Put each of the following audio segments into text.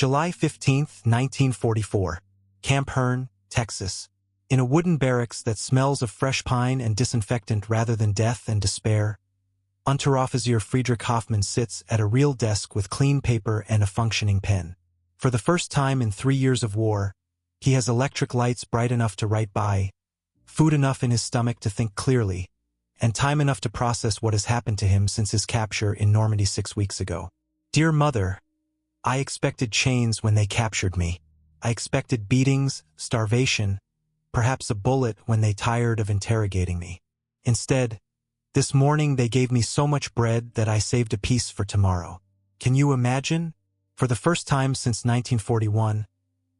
July 15, 1944. Camp Hearne, Texas. In a wooden barracks that smells of fresh pine and disinfectant rather than death and despair, Unteroffizier Friedrich Hoffman sits at a real desk with clean paper and a functioning pen. For the first time in 3 years of war, he has electric lights bright enough to write by, food enough in his stomach to think clearly, and time enough to process what has happened to him since his capture in Normandy 6 weeks ago. Dear Mother, I expected chains when they captured me. I expected beatings, starvation, perhaps a bullet when they tired of interrogating me. Instead, this morning they gave me so much bread that I saved a piece for tomorrow. Can you imagine? For the first time since 1941,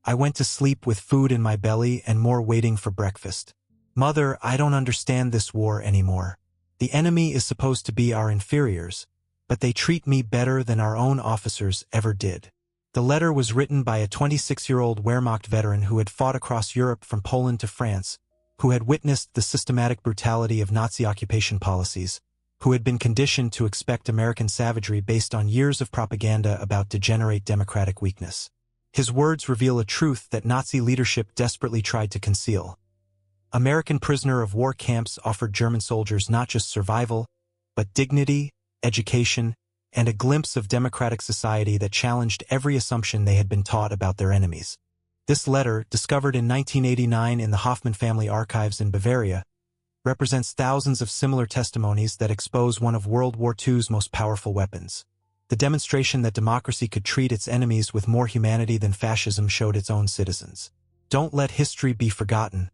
I went to sleep with food in my belly and more waiting for breakfast. Mother, I don't understand this war anymore. The enemy is supposed to be our inferiors, but they treat me better than our own officers ever did. The letter was written by a 26-year-old Wehrmacht veteran who had fought across Europe from Poland to France, who had witnessed the systematic brutality of Nazi occupation policies, who had been conditioned to expect American savagery based on years of propaganda about degenerate democratic weakness. His words reveal a truth that Nazi leadership desperately tried to conceal. American prisoner of war camps offered German soldiers not just survival, but dignity, education, and a glimpse of democratic society that challenged every assumption they had been taught about their enemies. This letter, discovered in 1989 in the Hoffman family archives in Bavaria, represents thousands of similar testimonies that expose one of World War II's most powerful weapons. The demonstration that democracy could treat its enemies with more humanity than fascism showed its own citizens. Don't let history be forgotten.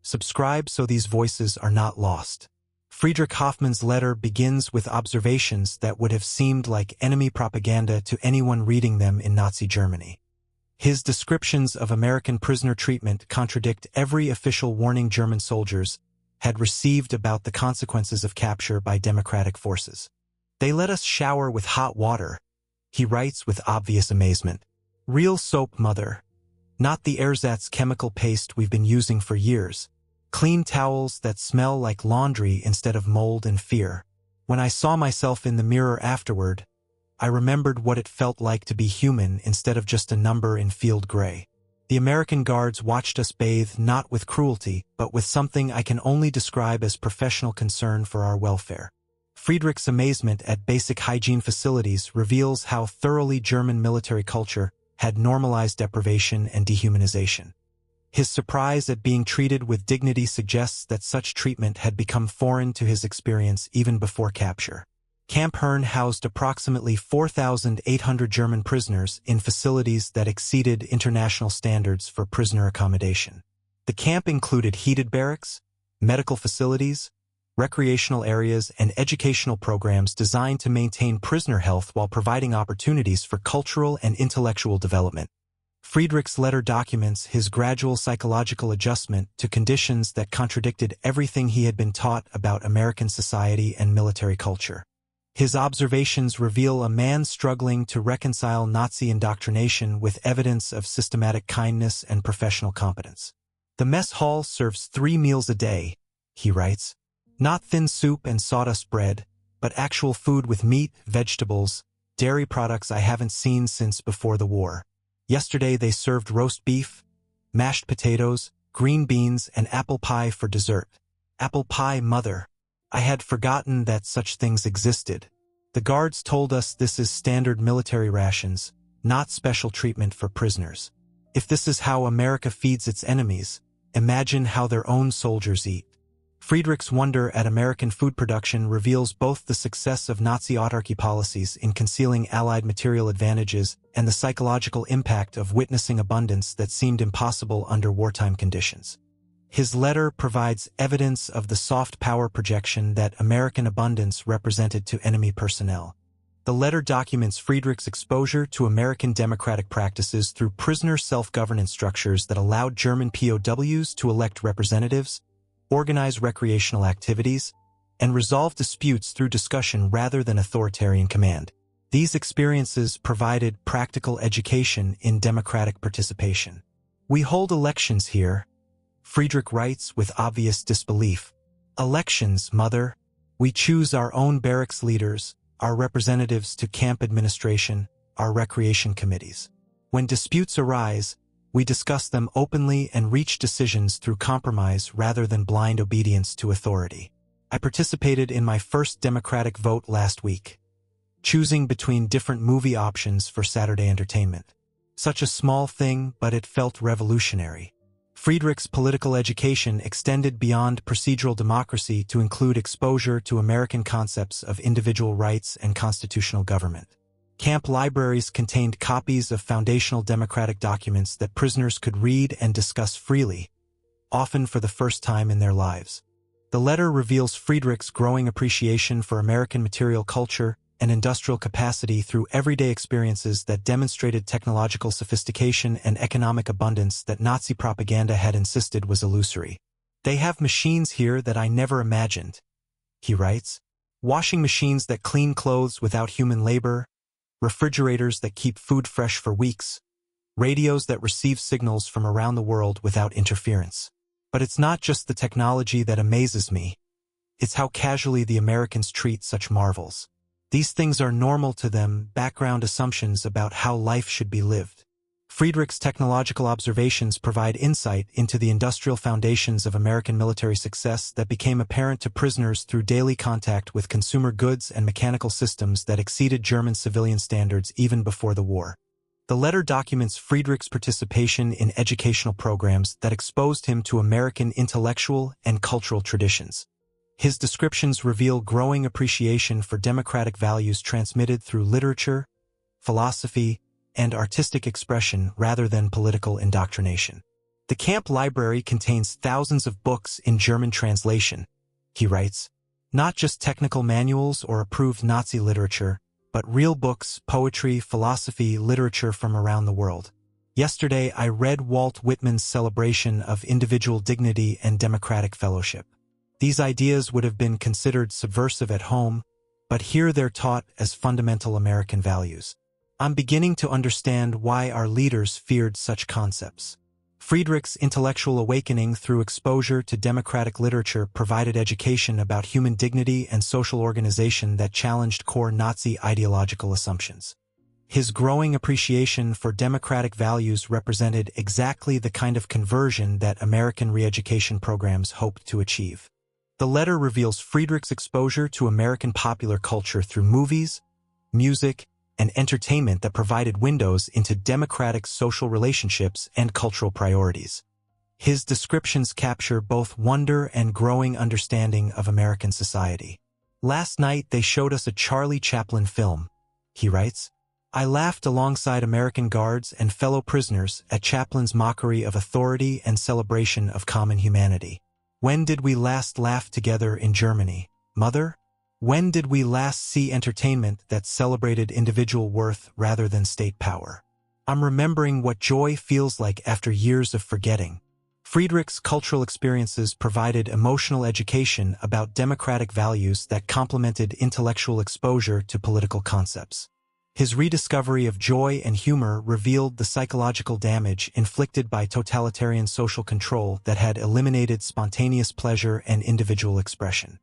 Subscribe so these voices are not lost. Friedrich Hoffman's letter begins with observations that would have seemed like enemy propaganda to anyone reading them in Nazi Germany. His descriptions of American prisoner treatment contradict every official warning German soldiers had received about the consequences of capture by democratic forces. They let us shower with hot water, he writes with obvious amazement. Real soap, Mother. Not the ersatz chemical paste we've been using for years. Clean towels that smell like laundry instead of mold and fear. When I saw myself in the mirror afterward, I remembered what it felt like to be human instead of just a number in field gray. The American guards watched us bathe not with cruelty, but with something I can only describe as professional concern for our welfare. Friedrich's amazement at basic hygiene facilities reveals how thoroughly German military culture had normalized deprivation and dehumanization. His surprise at being treated with dignity suggests that such treatment had become foreign to his experience even before capture. Camp Hearne housed approximately 4,800 German prisoners in facilities that exceeded international standards for prisoner accommodation. The camp included heated barracks, medical facilities, recreational areas, and educational programs designed to maintain prisoner health while providing opportunities for cultural and intellectual development. Friedrich's letter documents his gradual psychological adjustment to conditions that contradicted everything he had been taught about American society and military culture. His observations reveal a man struggling to reconcile Nazi indoctrination with evidence of systematic kindness and professional competence. The mess hall serves 3 meals a day, he writes. Not thin soup and sawdust bread, but actual food with meat, vegetables, dairy products I haven't seen since before the war. Yesterday they served roast beef, mashed potatoes, green beans, and apple pie for dessert. Apple pie, Mother. I had forgotten that such things existed. The guards told us this is standard military rations, not special treatment for prisoners. If this is how America feeds its enemies, imagine how their own soldiers eat. Friedrich's wonder at American food production reveals both the success of Nazi autarky policies in concealing Allied material advantages and the psychological impact of witnessing abundance that seemed impossible under wartime conditions. His letter provides evidence of the soft power projection that American abundance represented to enemy personnel. The letter documents Friedrich's exposure to American democratic practices through prisoner self-governance structures that allowed German POWs to elect representatives, organize recreational activities, and resolve disputes through discussion rather than authoritarian command. These experiences provided practical education in democratic participation. We hold elections here, Friedrich writes with obvious disbelief. Elections, Mother. We choose our own barracks leaders, our representatives to camp administration, our recreation committees. When disputes arise, we discuss them openly and reach decisions through compromise rather than blind obedience to authority. I participated in my first Democratic vote last week, choosing between different movie options for Saturday entertainment. Such a small thing, but it felt revolutionary. Friedrich's political education extended beyond procedural democracy to include exposure to American concepts of individual rights and constitutional government. Camp libraries contained copies of foundational democratic documents that prisoners could read and discuss freely, often for the first time in their lives. The letter reveals Friedrich's growing appreciation for American material culture and industrial capacity through everyday experiences that demonstrated technological sophistication and economic abundance that Nazi propaganda had insisted was illusory. "They have machines here that I never imagined," he writes. "Washing machines that clean clothes without human labor, refrigerators that keep food fresh for weeks, radios that receive signals from around the world without interference. But it's not just the technology that amazes me. It's how casually the Americans treat such marvels. These things are normal to them, background assumptions about how life should be lived." Friedrich's technological observations provide insight into the industrial foundations of American military success that became apparent to prisoners through daily contact with consumer goods and mechanical systems that exceeded German civilian standards even before the war. The letter documents Friedrich's participation in educational programs that exposed him to American intellectual and cultural traditions. His descriptions reveal growing appreciation for democratic values transmitted through literature, philosophy, and artistic expression rather than political indoctrination. "The camp library contains thousands of books in German translation," he writes, "not just technical manuals or approved Nazi literature, but real books, poetry, philosophy, literature from around the world. Yesterday I read Walt Whitman's celebration of individual dignity and democratic fellowship. These ideas would have been considered subversive at home, but here they're taught as fundamental American values. I'm beginning to understand why our leaders feared such concepts." Friedrich's intellectual awakening through exposure to democratic literature provided education about human dignity and social organization that challenged core Nazi ideological assumptions. His growing appreciation for democratic values represented exactly the kind of conversion that American re-education programs hoped to achieve. The letter reveals Friedrich's exposure to American popular culture through movies, music, and entertainment that provided windows into democratic social relationships and cultural priorities. His descriptions capture both wonder and growing understanding of American society. "Last night they showed us a Charlie Chaplin film," he writes. "I laughed alongside American guards and fellow prisoners at Chaplin's mockery of authority and celebration of common humanity. When did we last laugh together in Germany, Mother? When did we last see entertainment that celebrated individual worth rather than state power? I'm remembering what joy feels like after years of forgetting." Friedrich's cultural experiences provided emotional education about democratic values that complemented intellectual exposure to political concepts. His rediscovery of joy and humor revealed the psychological damage inflicted by totalitarian social control that had eliminated spontaneous pleasure and individual expression.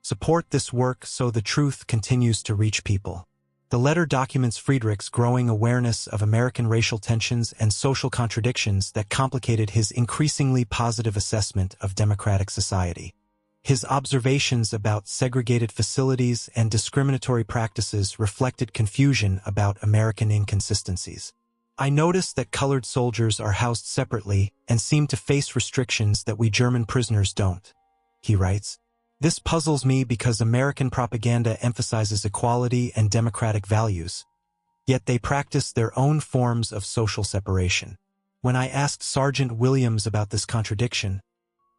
Support this work so the truth continues to reach people. The letter documents Friedrich's growing awareness of American racial tensions and social contradictions that complicated his increasingly positive assessment of democratic society. His observations about segregated facilities and discriminatory practices reflected confusion about American inconsistencies. "I noticed that colored soldiers are housed separately and seem to face restrictions that we German prisoners don't," he writes. "This puzzles me because American propaganda emphasizes equality and democratic values, yet they practice their own forms of social separation." When I asked Sergeant Williams about this contradiction,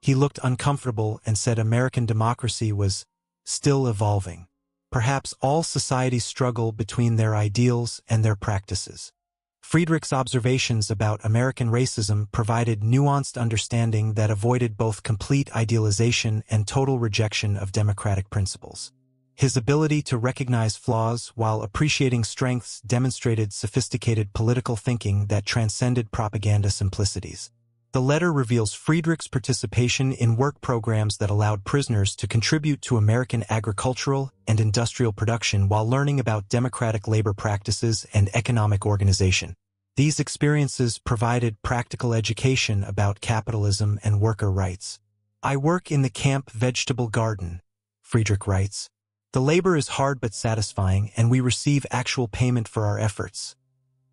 he looked uncomfortable and said American democracy was still evolving. Perhaps all societies struggle between their ideals and their practices. Friedrich's observations about American racism provided nuanced understanding that avoided both complete idealization and total rejection of democratic principles. His ability to recognize flaws while appreciating strengths demonstrated sophisticated political thinking that transcended propaganda simplicities. The letter reveals Friedrich's participation in work programs that allowed prisoners to contribute to American agricultural and industrial production while learning about democratic labor practices and economic organization. These experiences provided practical education about capitalism and worker rights. I work in the camp vegetable garden, Friedrich writes. The labor is hard but satisfying, and we receive actual payment for our efforts.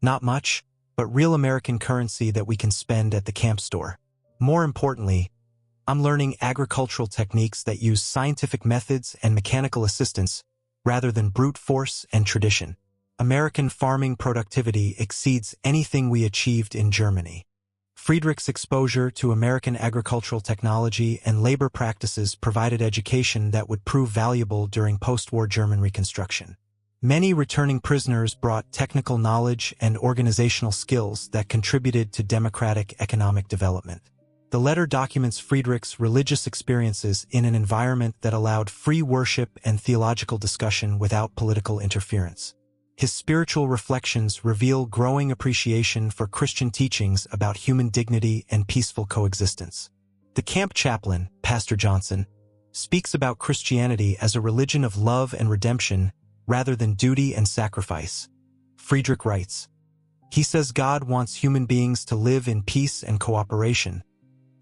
Not much, but real American currency that we can spend at the camp store. More importantly, I'm learning agricultural techniques that use scientific methods and mechanical assistance rather than brute force and tradition. American farming productivity exceeds anything we achieved in Germany. Friedrich's exposure to American agricultural technology and labor practices provided education that would prove valuable during post-war German reconstruction. Many returning prisoners brought technical knowledge and organizational skills that contributed to democratic economic development. The letter documents Friedrich's religious experiences in an environment that allowed free worship and theological discussion without political interference. His spiritual reflections reveal growing appreciation for Christian teachings about human dignity and peaceful coexistence. The camp chaplain, Pastor Johnson, speaks about Christianity as a religion of love and redemption rather than duty and sacrifice. Friedrich writes, he says God wants human beings to live in peace and cooperation,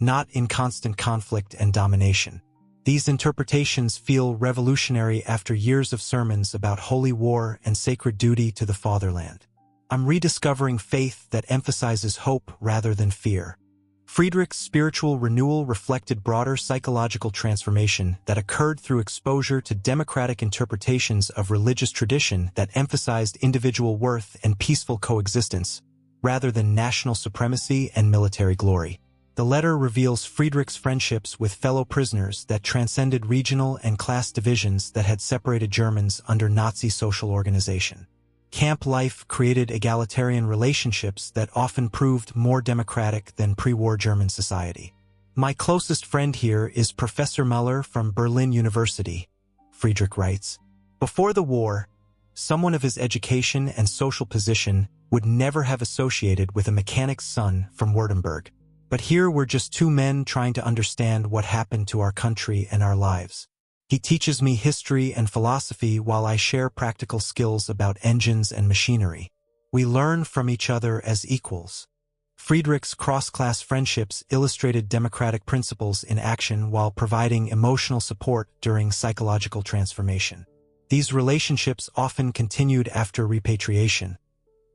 not in constant conflict and domination. These interpretations feel revolutionary after years of sermons about holy war and sacred duty to the fatherland. I'm rediscovering faith that emphasizes hope rather than fear. Friedrich's spiritual renewal reflected broader psychological transformation that occurred through exposure to democratic interpretations of religious tradition that emphasized individual worth and peaceful coexistence, rather than national supremacy and military glory. The letter reveals Friedrich's friendships with fellow prisoners that transcended regional and class divisions that had separated Germans under Nazi social organization. Camp life created egalitarian relationships that often proved more democratic than pre-war German society. My closest friend here is Professor Muller from Berlin University, Friedrich writes. Before the war, someone of his education and social position would never have associated with a mechanic's son from Württemberg. But here we're just two men trying to understand what happened to our country and our lives. He teaches me history and philosophy while I share practical skills about engines and machinery. We learn from each other as equals. Friedrich's cross-class friendships illustrated democratic principles in action while providing emotional support during psychological transformation. These relationships often continued after repatriation,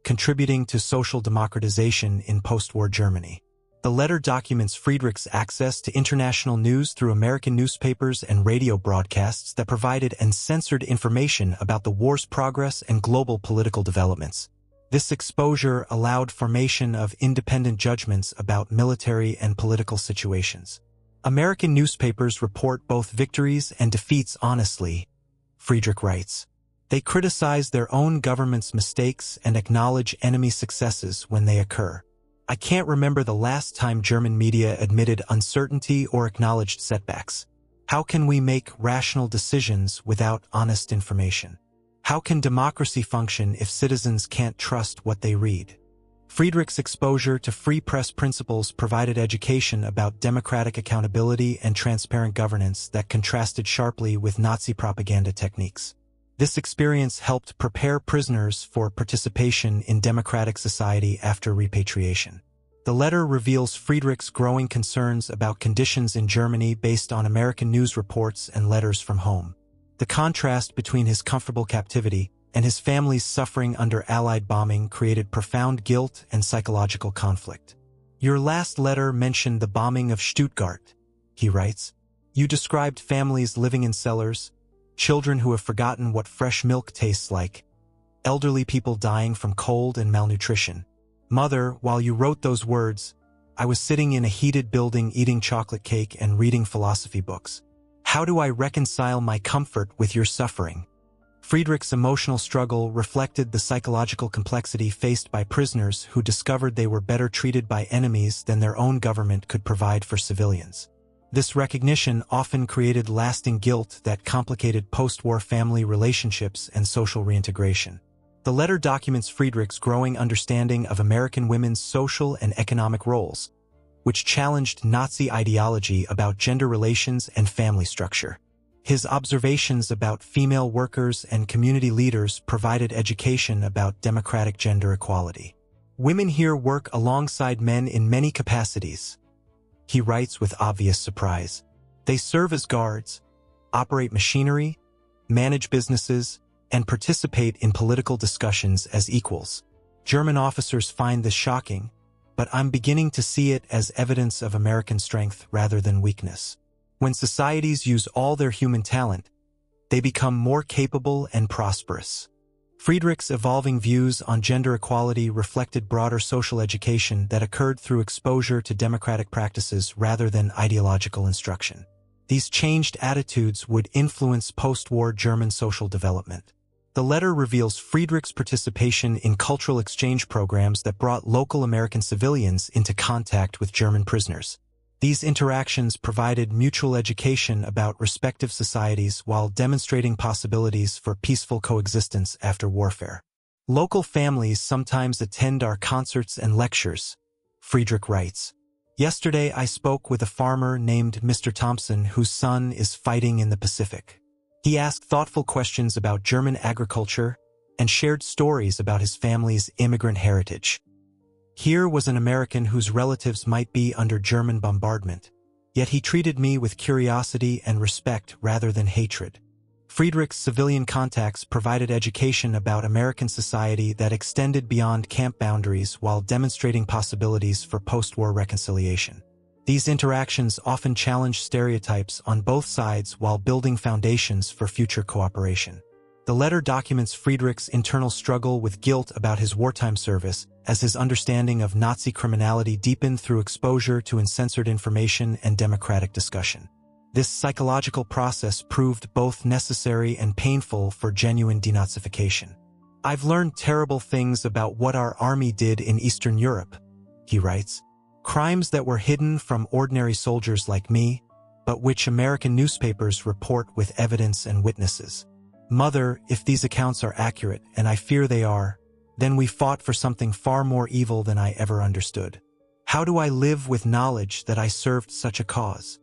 contributing to social democratization in post-war Germany. The letter documents Friedrich's access to international news through American newspapers and radio broadcasts that provided uncensored information about the war's progress and global political developments. This exposure allowed formation of independent judgments about military and political situations. American newspapers report both victories and defeats honestly, Friedrich writes. They criticize their own government's mistakes and acknowledge enemy successes when they occur. I can't remember the last time German media admitted uncertainty or acknowledged setbacks. How can we make rational decisions without honest information? How can democracy function if citizens can't trust what they read? Friedrich's exposure to free press principles provided education about democratic accountability and transparent governance that contrasted sharply with Nazi propaganda techniques. This experience helped prepare prisoners for participation in democratic society after repatriation. The letter reveals Friedrich's growing concerns about conditions in Germany based on American news reports and letters from home. The contrast between his comfortable captivity and his family's suffering under Allied bombing created profound guilt and psychological conflict. Your last letter mentioned the bombing of Stuttgart, he writes. You described families living in cellars, children who have forgotten what fresh milk tastes like, elderly people dying from cold and malnutrition. Mother, while you wrote those words, I was sitting in a heated building eating chocolate cake and reading philosophy books. How do I reconcile my comfort with your suffering? Friedrich's emotional struggle reflected the psychological complexity faced by prisoners who discovered they were better treated by enemies than their own government could provide for civilians. This recognition often created lasting guilt that complicated post-war family relationships and social reintegration. The letter documents Friedrich's growing understanding of American women's social and economic roles, which challenged Nazi ideology about gender relations and family structure. His observations about female workers and community leaders provided education about democratic gender equality. Women here work alongside men in many capacities. He writes with obvious surprise. They serve as guards, operate machinery, manage businesses, and participate in political discussions as equals. German officers find this shocking, but I'm beginning to see it as evidence of American strength rather than weakness. When societies use all their human talent, they become more capable and prosperous. Friedrich's evolving views on gender equality reflected broader social education that occurred through exposure to democratic practices rather than ideological instruction. These changed attitudes would influence post-war German social development. The letter reveals Friedrich's participation in cultural exchange programs that brought local American civilians into contact with German prisoners. These interactions provided mutual education about respective societies while demonstrating possibilities for peaceful coexistence after warfare. Local families sometimes attend our concerts and lectures, Friedrich writes. Yesterday I spoke with a farmer named Mr. Thompson whose son is fighting in the Pacific. He asked thoughtful questions about German agriculture and shared stories about his family's immigrant heritage. Here was an American whose relatives might be under German bombardment, yet he treated me with curiosity and respect rather than hatred. Friedrich's civilian contacts provided education about American society that extended beyond camp boundaries while demonstrating possibilities for post-war reconciliation. These interactions often challenge stereotypes on both sides while building foundations for future cooperation. The letter documents Friedrich's internal struggle with guilt about his wartime service, as his understanding of Nazi criminality deepened through exposure to uncensored information and democratic discussion. This psychological process proved both necessary and painful for genuine denazification. I've learned terrible things about what our army did in Eastern Europe, he writes. Crimes that were hidden from ordinary soldiers like me, but which American newspapers report with evidence and witnesses. Mother, if these accounts are accurate, and I fear they are, then we fought for something far more evil than I ever understood. How do I live with knowledge that I served such a cause?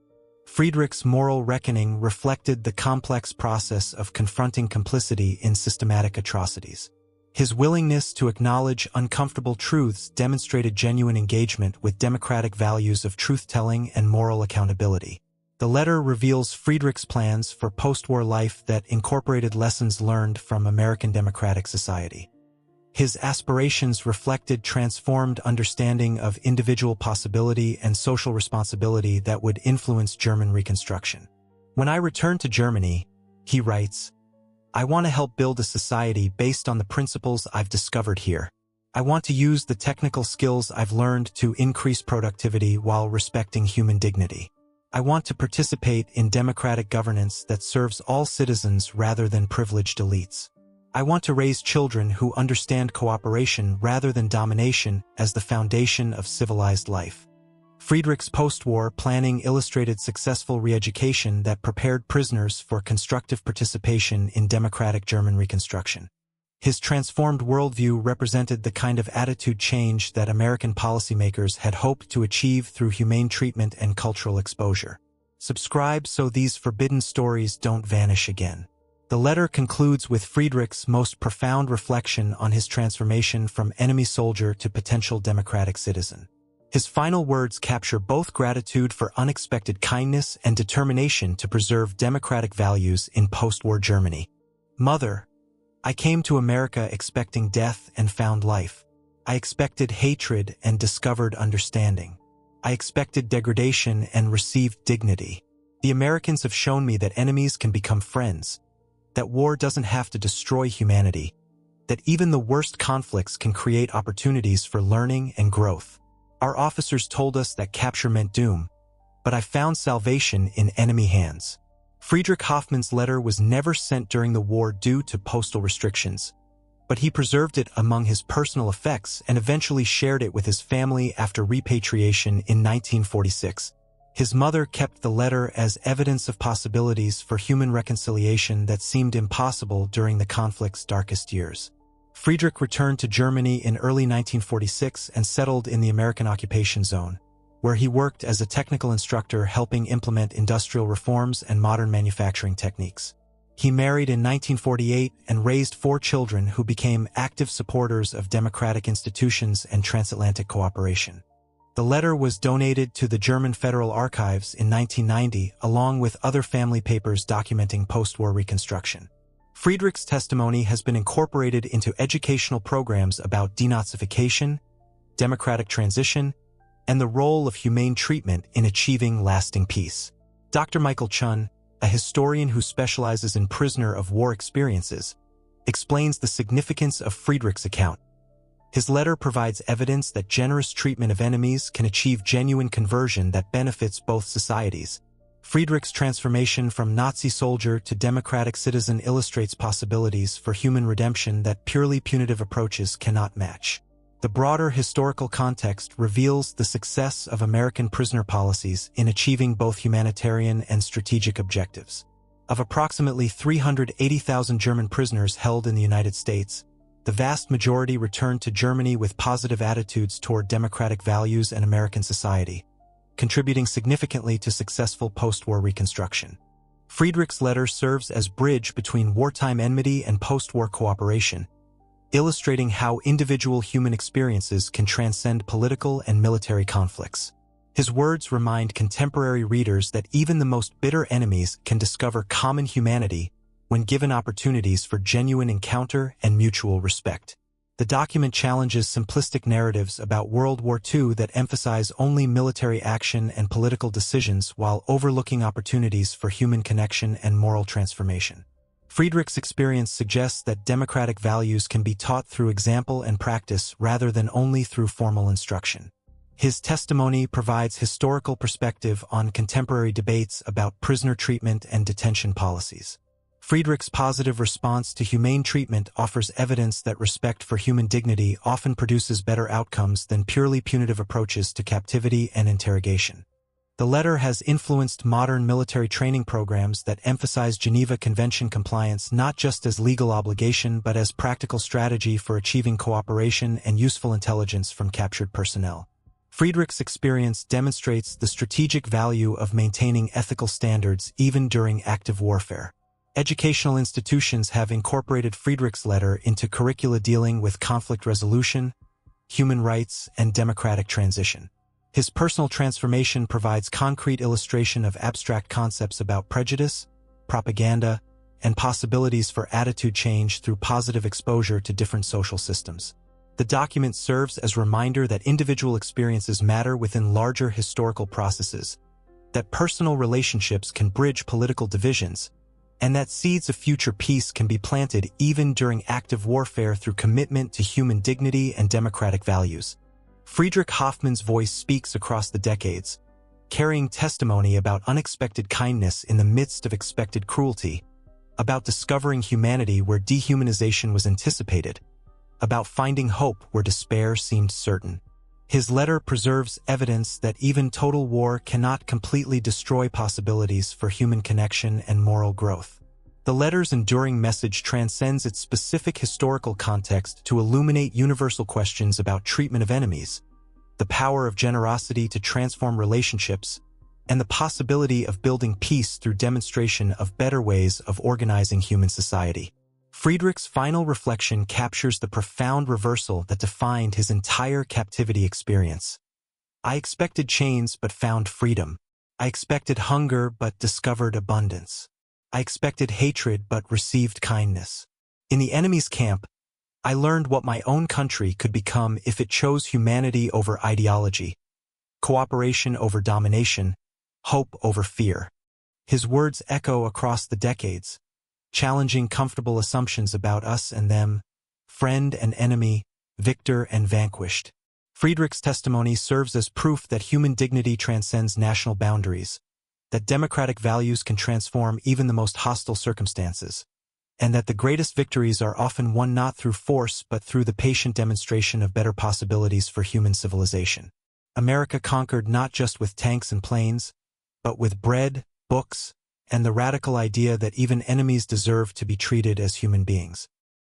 Friedrich's moral reckoning reflected the complex process of confronting complicity in systematic atrocities. His willingness to acknowledge uncomfortable truths demonstrated genuine engagement with democratic values of truth-telling and moral accountability. The letter reveals Friedrich's plans for post-war life that incorporated lessons learned from American democratic society. His aspirations reflected transformed understanding of individual possibility and social responsibility that would influence German reconstruction. When I return to Germany, he writes, I want to help build a society based on the principles I've discovered here. I want to use the technical skills I've learned to increase productivity while respecting human dignity. I want to participate in democratic governance that serves all citizens rather than privileged elites. I want to raise children who understand cooperation rather than domination as the foundation of civilized life. Friedrich's post-war planning illustrated successful re-education that prepared prisoners for constructive participation in democratic German reconstruction. His transformed worldview represented the kind of attitude change that American policymakers had hoped to achieve through humane treatment and cultural exposure. Subscribe so these forbidden stories don't vanish again. The letter concludes with Friedrich's most profound reflection on his transformation from enemy soldier to potential democratic citizen. His final words capture both gratitude for unexpected kindness and determination to preserve democratic values in post-war Germany. Mother, I came to America expecting death and found life. I expected hatred and discovered understanding. I expected degradation and received dignity. The Americans have shown me that enemies can become friends, that war doesn't have to destroy humanity, that even the worst conflicts can create opportunities for learning and growth. Our officers told us that capture meant doom, but I found salvation in enemy hands. Friedrich Hoffman's letter was never sent during the war due to postal restrictions, but he preserved it among his personal effects and eventually shared it with his family after repatriation in 1946. His mother kept the letter as evidence of possibilities for human reconciliation that seemed impossible during the conflict's darkest years. Friedrich returned to Germany in early 1946 and settled in the American occupation zone, where he worked as a technical instructor helping implement industrial reforms and modern manufacturing techniques. He married in 1948 and raised 4 children who became active supporters of democratic institutions and transatlantic cooperation. The letter was donated to the German Federal Archives in 1990, along with other family papers documenting post-war reconstruction. Friedrich's testimony has been incorporated into educational programs about denazification, democratic transition, and the role of humane treatment in achieving lasting peace. Dr. Michael Chun, a historian who specializes in prisoner of war experiences, explains the significance of Friedrich's account. His letter provides evidence that generous treatment of enemies can achieve genuine conversion that benefits both societies. Friedrich's transformation from Nazi soldier to democratic citizen illustrates possibilities for human redemption that purely punitive approaches cannot match. The broader historical context reveals the success of American prisoner policies in achieving both humanitarian and strategic objectives. Of approximately 380,000 German prisoners held in the United States, the vast majority returned to Germany with positive attitudes toward democratic values and American society, contributing significantly to successful post-war reconstruction. Friedrich's letter serves as bridge between wartime enmity and post-war cooperation, illustrating how individual human experiences can transcend political and military conflicts. His words remind contemporary readers that even the most bitter enemies can discover common humanity when given opportunities for genuine encounter and mutual respect. The document challenges simplistic narratives about World War II that emphasize only military action and political decisions while overlooking opportunities for human connection and moral transformation. Friedrich's experience suggests that democratic values can be taught through example and practice rather than only through formal instruction. His testimony provides historical perspective on contemporary debates about prisoner treatment and detention policies. Friedrich's positive response to humane treatment offers evidence that respect for human dignity often produces better outcomes than purely punitive approaches to captivity and interrogation. The letter has influenced modern military training programs that emphasize Geneva Convention compliance not just as legal obligation but as practical strategy for achieving cooperation and useful intelligence from captured personnel. Friedrich's experience demonstrates the strategic value of maintaining ethical standards even during active warfare. Educational institutions have incorporated Friedrich's letter into curricula dealing with conflict resolution, human rights, and democratic transition. His personal transformation provides concrete illustration of abstract concepts about prejudice, propaganda, and possibilities for attitude change through positive exposure to different social systems. The document serves as a reminder that individual experiences matter within larger historical processes, that personal relationships can bridge political divisions, and that seeds of future peace can be planted even during active warfare through commitment to human dignity and democratic values. Friedrich Hoffman's voice speaks across the decades, carrying testimony about unexpected kindness in the midst of expected cruelty, about discovering humanity where dehumanization was anticipated, about finding hope where despair seemed certain. His letter preserves evidence that even total war cannot completely destroy possibilities for human connection and moral growth. The letter's enduring message transcends its specific historical context to illuminate universal questions about treatment of enemies, the power of generosity to transform relationships, and the possibility of building peace through demonstration of better ways of organizing human society. Friedrich's final reflection captures the profound reversal that defined his entire captivity experience. I expected chains but found freedom. I expected hunger but discovered abundance. I expected hatred but received kindness. In the enemy's camp, I learned what my own country could become if it chose humanity over ideology, cooperation over domination, hope over fear. His words echo across the decades, challenging comfortable assumptions about us and them, friend and enemy, victor and vanquished. Friedrich's testimony serves as proof that human dignity transcends national boundaries, that democratic values can transform even the most hostile circumstances, and that the greatest victories are often won not through force but through the patient demonstration of better possibilities for human civilization. America conquered not just with tanks and planes, but with bread, books, and the radical idea that even enemies deserve to be treated as human beings.